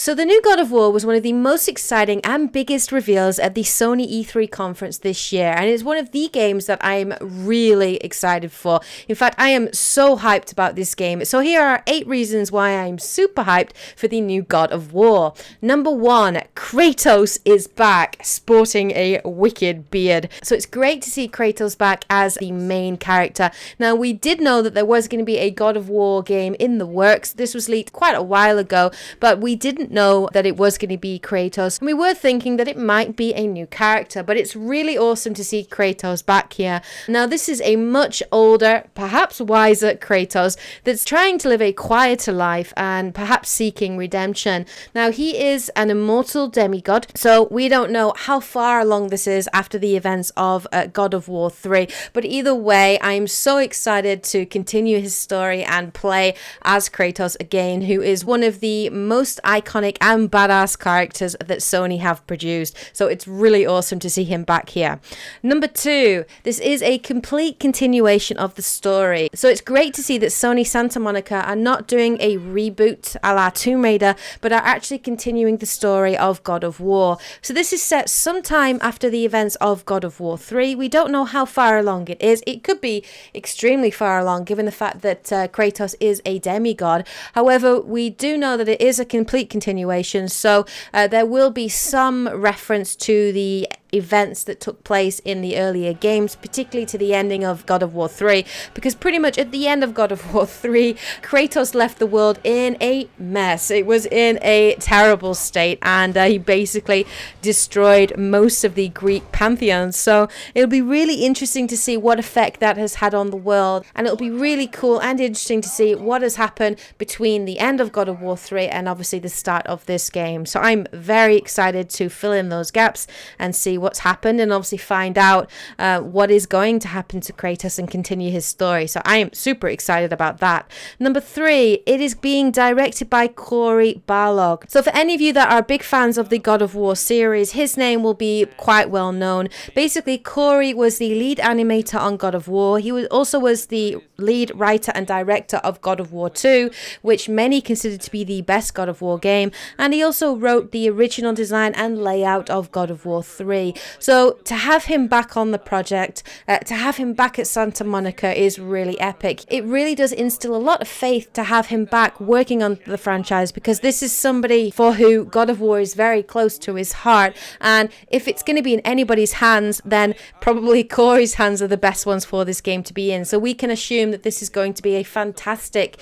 So the new God of War was one of the most exciting and biggest reveals at the Sony E3 conference this year, and it's one of the games that I'm really excited for. In fact, I am so hyped about this game. So here are 8 reasons why I'm super hyped for the new God of War. Number 1, Kratos is back, sporting a wicked beard. So it's great to see Kratos back as the main character. Now, we did know that there was going to be a God of War game in the works. This was leaked quite a while ago, but we didn't know that it was going to be Kratos. And we were thinking that it might be a new character, but it's really awesome to see Kratos back here. Now, this is a much older, perhaps wiser Kratos that's trying to live a quieter life and perhaps seeking redemption. Now, he is an immortal demigod, so we don't know how far along this is after the events of God of War 3, but either way, I'm so excited to continue his story and play as Kratos again, who is one of the most iconic and badass characters that Sony have produced. So it's really awesome to see him back here. Number 2, this is a complete continuation of the story. So it's great to see that Sony Santa Monica are not doing a reboot a la Tomb Raider, but are actually continuing the story of God of War. So this is set sometime after the events of God of War 3. We don't know how far along it is. It could be extremely far along given the fact that Kratos is a demigod. However, we do know that it is a complete continuation, so there will be some reference to the events that took place in the earlier games, particularly to the ending of God of War 3, because pretty much at the end of God of War 3, Kratos left the world in a mess. It was in a terrible state, and he basically destroyed most of the Greek pantheon. So it'll be really interesting to see what effect that has had on the world, and it'll be really cool and interesting to see what has happened between the end of God of War 3 and obviously the start of this game. So I'm very excited to fill in those gaps and see what's happened, and obviously find out what is going to happen to Kratos and continue his story. So I am super excited about that. Number 3, it is being directed by Cory Barlog. So for any of you that are big fans of the God of War series, his name will be quite well known. Basically, Cory was the lead animator on God of War. He also was the lead writer and director of God of War 2, which many consider to be the best God of War game, and he also wrote the original design and layout of God of War 3. So to have him back on the project, to have him back at Santa Monica is really epic. It really does instill a lot of faith to have him back working on the franchise, because this is somebody for who God of War is very close to his heart, and if it's going to be in anybody's hands, then probably Cory's hands are the best ones for this game to be in. So we can assume that this is going to be a fantastic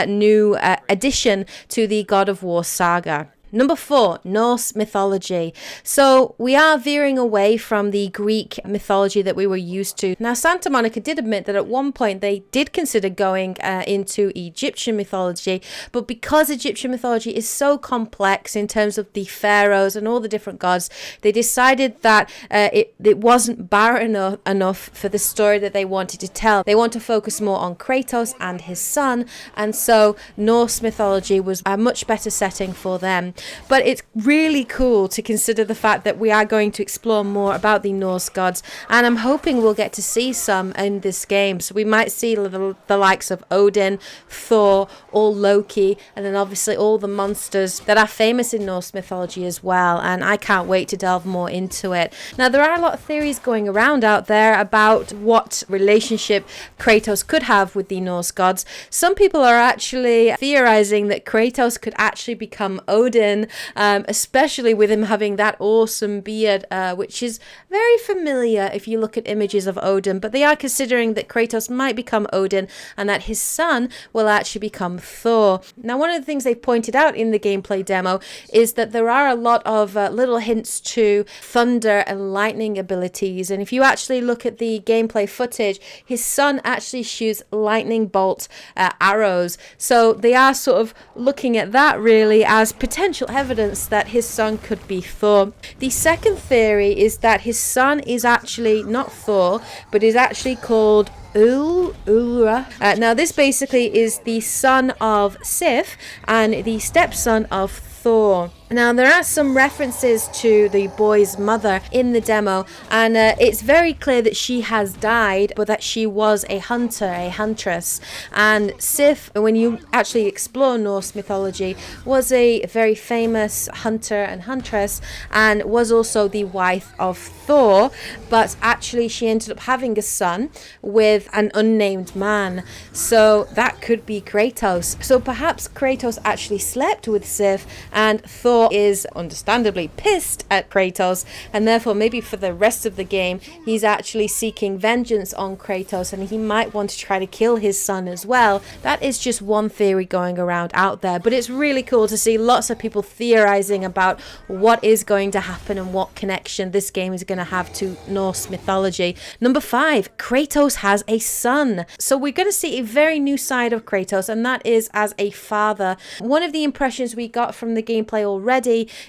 new addition to the God of War saga. Number 4, Norse mythology. So we are veering away from the Greek mythology that we were used to. Now, Santa Monica did admit that at one point they did consider going into Egyptian mythology, but because Egyptian mythology is so complex in terms of the pharaohs and all the different gods, they decided that it wasn't barren enough for the story that they wanted to tell. They want to focus more on Kratos and his son, and so Norse mythology was a much better setting for them. But it's really cool to consider the fact that we are going to explore more about the Norse gods, and I'm hoping we'll get to see some in this game. So we might see the likes of Odin, Thor, or Loki, and then obviously all the monsters that are famous in Norse mythology as well, and I can't wait to delve more into it. Now, there are a lot of theories going around out there about what relationship Kratos could have with the Norse gods. Some people are actually theorizing that Kratos could actually become Odin, especially with him having that awesome beard, which is very familiar if you look at images of Odin, but they are considering that Kratos might become Odin and that his son will actually become Thor. Now, one of the things they've pointed out in the gameplay demo is that there are a lot of little hints to thunder and lightning abilities, and if you actually look at the gameplay footage, his son actually shoots lightning bolt arrows, so they are sort of looking at that really as potential evidence that his son could be Thor. The second theory is that his son is actually not Thor, but is actually called Ulra. Now, this basically is the son of Sif and the stepson of Thor. Now, there are some references to the boy's mother in the demo, and it's very clear that she has died, but that she was a hunter, a huntress. And Sif, when you actually explore Norse mythology, was a very famous hunter and huntress, and was also the wife of Thor, but actually she ended up having a son with an unnamed man. So that could be Kratos. So perhaps Kratos actually slept with Sif, and Thor is understandably pissed at Kratos, and therefore maybe for the rest of the game he's actually seeking vengeance on Kratos, and he might want to try to kill his son as well. That is just one theory going around out there, but it's really cool to see lots of people theorizing about what is going to happen and what connection this game is going to have to Norse mythology. Number 5, Kratos has a son. So we're going to see a very new side of Kratos, and that is as a father. One of the impressions we got from the gameplay already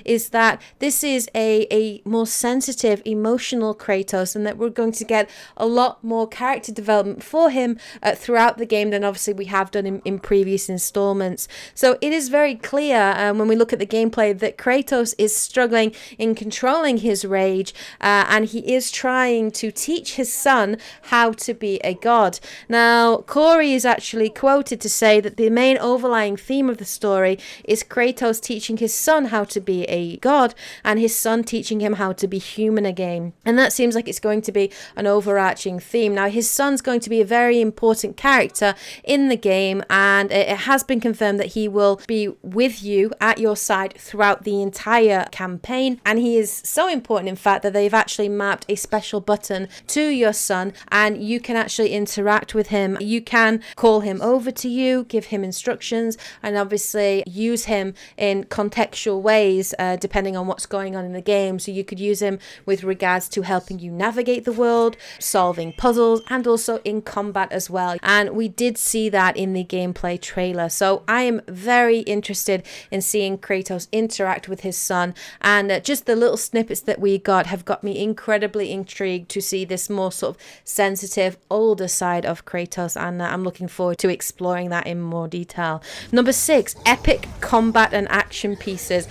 is that this is a more sensitive, emotional Kratos, and that we're going to get a lot more character development for him throughout the game than obviously we have done in previous installments. So it is very clear when we look at the gameplay that Kratos is struggling in controlling his rage, and he is trying to teach his son how to be a god. Now, Corey is actually quoted to say that the main overlying theme of the story is Kratos teaching his son how to be a god, and his son teaching him how to be human again. And that seems like it's going to be an overarching theme. Now, his son's going to be a very important character in the game, and it has been confirmed that he will be with you at your side throughout the entire campaign, and he is so important in fact that they've actually mapped a special button to your son, and you can actually interact with him. You can call him over to you, give him instructions, and obviously use him in contextual ways depending on what's going on in the game. So you could use him with regards to helping you navigate the world, solving puzzles, and also in combat as well. And we did see that in the gameplay trailer. So I am very interested in seeing Kratos interact with his son, and just the little snippets that we got have got me incredibly intrigued to see this more sort of sensitive, older side of Kratos, and I'm looking forward to exploring that in more detail. Number 6, epic combat and action pieces.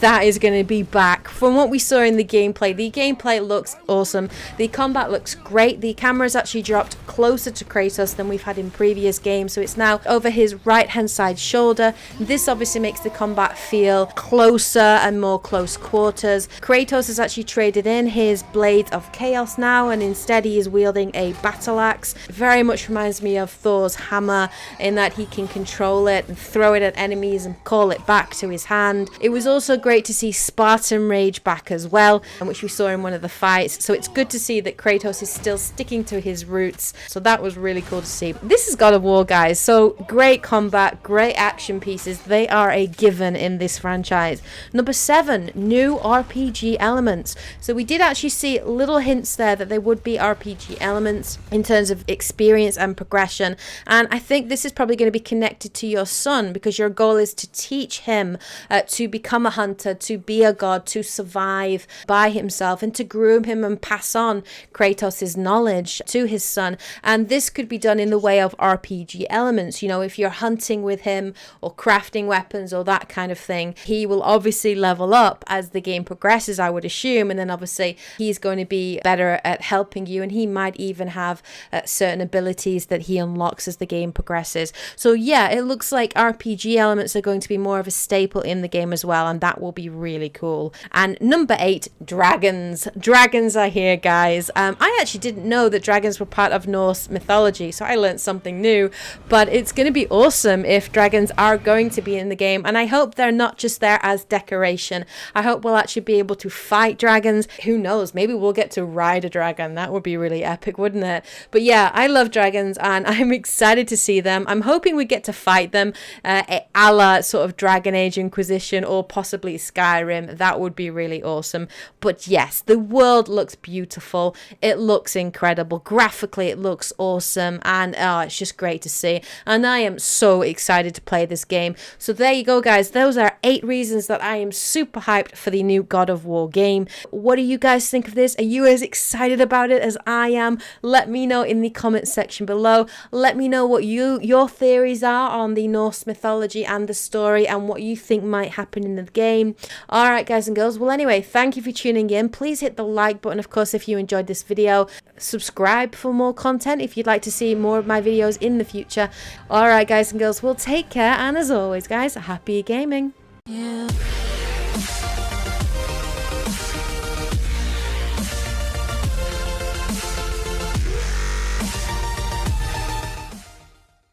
That is going to be back. From what we saw in the gameplay looks awesome. The combat looks great. The camera's actually dropped closer to Kratos than we've had in previous games, so it's now over his right hand side shoulder. This obviously makes the combat feel closer and more close quarters. Kratos has actually traded in his blades of chaos now, and instead he is wielding a battle axe. Very much reminds me of Thor's hammer in that he can control it and throw it at enemies and call it back to his hand. It was also great to see Spartan Rage back as well, which we saw in one of the fights. So it's good to see that Kratos is still sticking to his roots. So that was really cool to see. This is God of War, guys. So great combat, great action pieces. They are a given in this franchise. Number 7, new RPG elements. So we did actually see little hints there that there would be RPG elements in terms of experience and progression. And I think this is probably going to be connected to your son, because your goal is to teach him to become a hunter, to be a god, to survive by himself, and to groom him and pass on Kratos' knowledge to his son. And this could be done in the way of RPG elements. You know, if you're hunting with him or crafting weapons or that kind of thing, he will obviously level up as the game progresses, I would assume, and then obviously he's going to be better at helping you, and he might even have certain abilities that he unlocks as the game progresses. So yeah, it looks like RPG elements are going to be more of a staple in the game as well, and that will be really cool. And number 8, dragons. Dragons are here, guys. I actually didn't know that dragons were part of Norse mythology, so I learned something new. But it's going to be awesome if dragons are going to be in the game, and I hope they're not just there as decoration. I hope we'll actually be able to fight dragons. Who knows, maybe we'll get to ride a dragon. That would be really epic, wouldn't it? But yeah, I love dragons, and I'm excited to see them. I'm hoping we get to fight them a la sort of Dragon Age Inquisition, or possibly possibly Skyrim. That would be really awesome. But yes, the world looks beautiful. It looks incredible. Graphically, it looks awesome. And it's just great to see. And I am so excited to play this game. So there you go, guys. Those are 8 reasons that I am super hyped for the new God of War game. What do you guys think of this? Are you as excited about it as I am? Let me know in the comment section below. Let me know what your theories are on the Norse mythology and the story and what you think might happen in the game. Alright, guys and girls, well anyway, thank you for tuning in. Please hit the like button, of course, if you enjoyed this video. Subscribe for more content if you'd like to see more of my videos in the future. Alright, guys and girls, well take care, and as always, guys, happy gaming. Yeah.